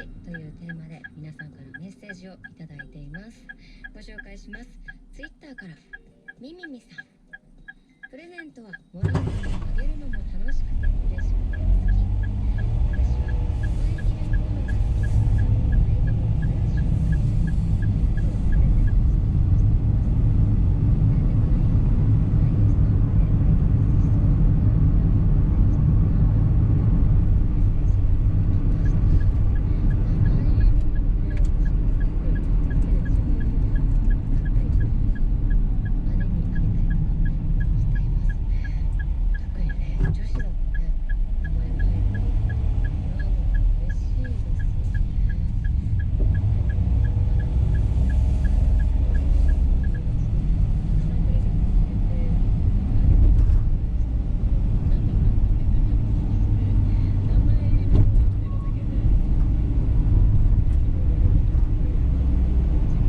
ジというテーマで皆さんからメッセージをいただいています。ご紹介します。ツイッターからみみみさん、プレゼントはもらうのもあげるのも楽しくて嬉しくて好き。私は甘い入れるものが好きだから前でもある瞬間で服をプレゼントしていました。なんでもないよ、マイリストアップでアイ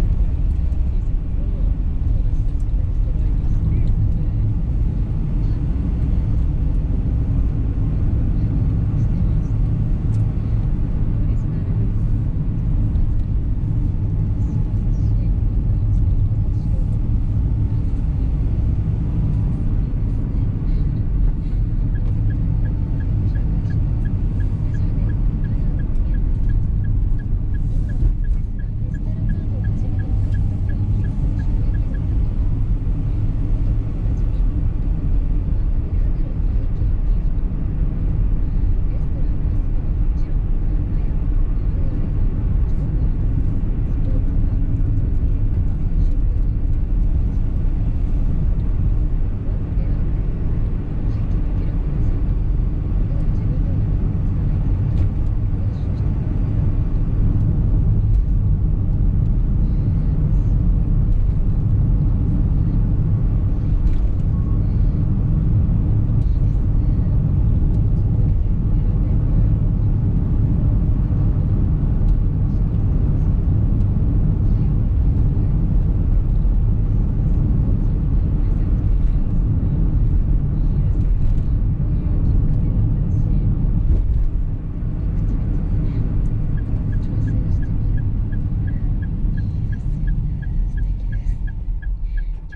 ドルが好きだったらメッセージ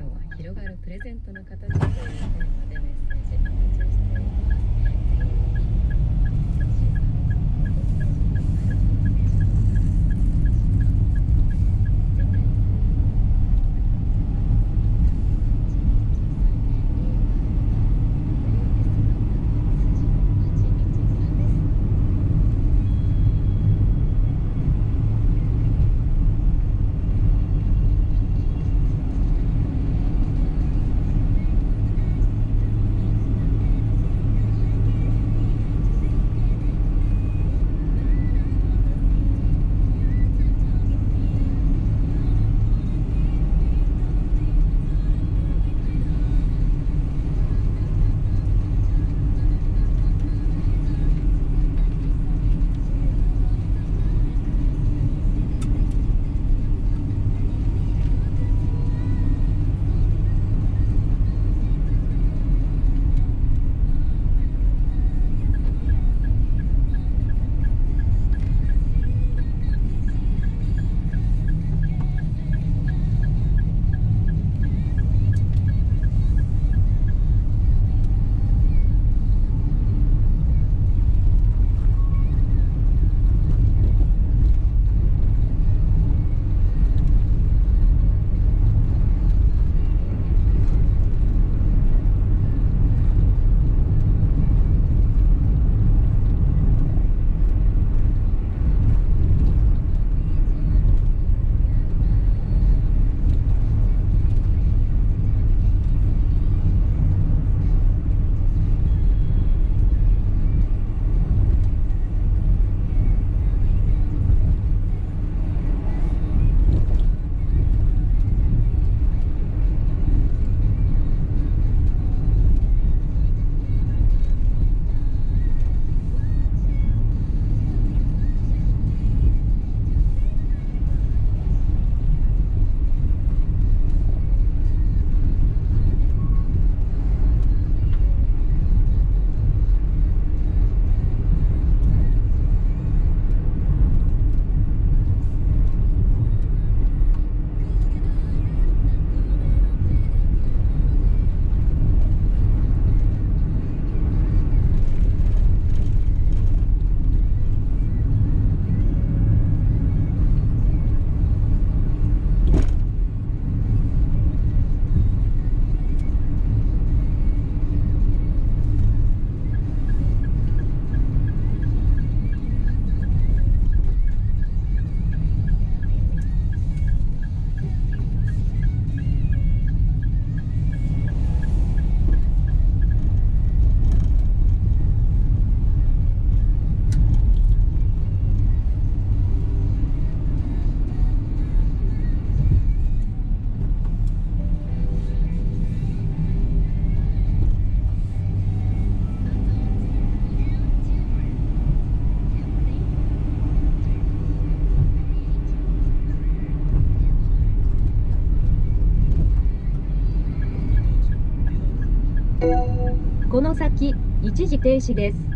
を送っています。プレゼントの形というテーマでメッセージお待ちしています。ぜひメッセージメッセージがこの先、一時停止です。